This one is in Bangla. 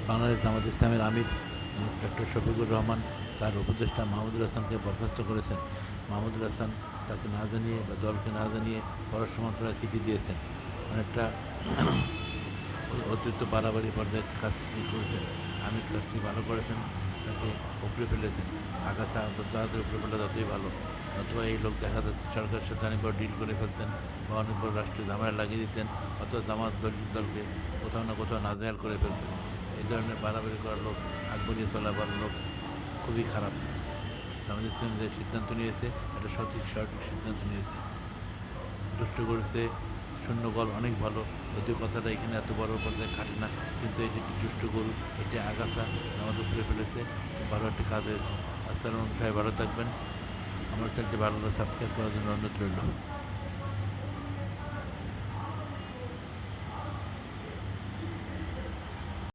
বাংলাদেশ জামাত ইসলামের আমির ডক্টর শফিকুর রহমান তার উপদেষ্টা মাহমুদুল হাসানকে বরখাস্ত করেছেন। মাহমুদুল হাসান তাকে না জানিয়ে বা দলকে না জানিয়ে পররাষ্ট্র মন্ত্রণালয়ে চিঠি দিয়েছেন। অনেকটা অতিরিক্ত বাড়াবাড়ি পর্যায়ে কাজটি করেছেন। আমির কাজটি ভালো করেছেন, তাকে উপরে ফেলেছেন। আগাছা যত তাড়াতাড়ি উপরে ফেলে ততই ভালো। অথবা এই লোক দেখা যাচ্ছে সরকারের সাথে অনেক বড় ডিল করে ফেলতেন বা অনেক বড় রাষ্ট্রীয় ঝামেলা লাগিয়ে দিতেন, অথবা জামাত দলকে কোথাও না কোথাও নাজেহাল করে ফেলতেন। এই ধরনের বাড়াবাড়ি করার লোক, আগ বাড়িয়ে চলাবার লোক খুবই খারাপ। জামাত ইসলাম যে সিদ্ধান্ত নিয়েছে এটা সঠিক সিদ্ধান্ত নিয়েছে। দুষ্ট করেছে, শূন্য গল অনেক ভালো, যদিও কথাটা এখানে এত বড় পর্যায়ে খাটে না, কিন্তু এটি একটি দুষ্ট গরু, এটি আগাছা আমাদের উপরে ফেলেছে। খুব ভালো একটি কাজ হয়েছে। আসসালামু আলাইকুম, সবাই ভালো থাকবেন। আমার চ্যানেলটি ভালো সাবস্ক্রাইব করার জন্য অনুরোধ রইল।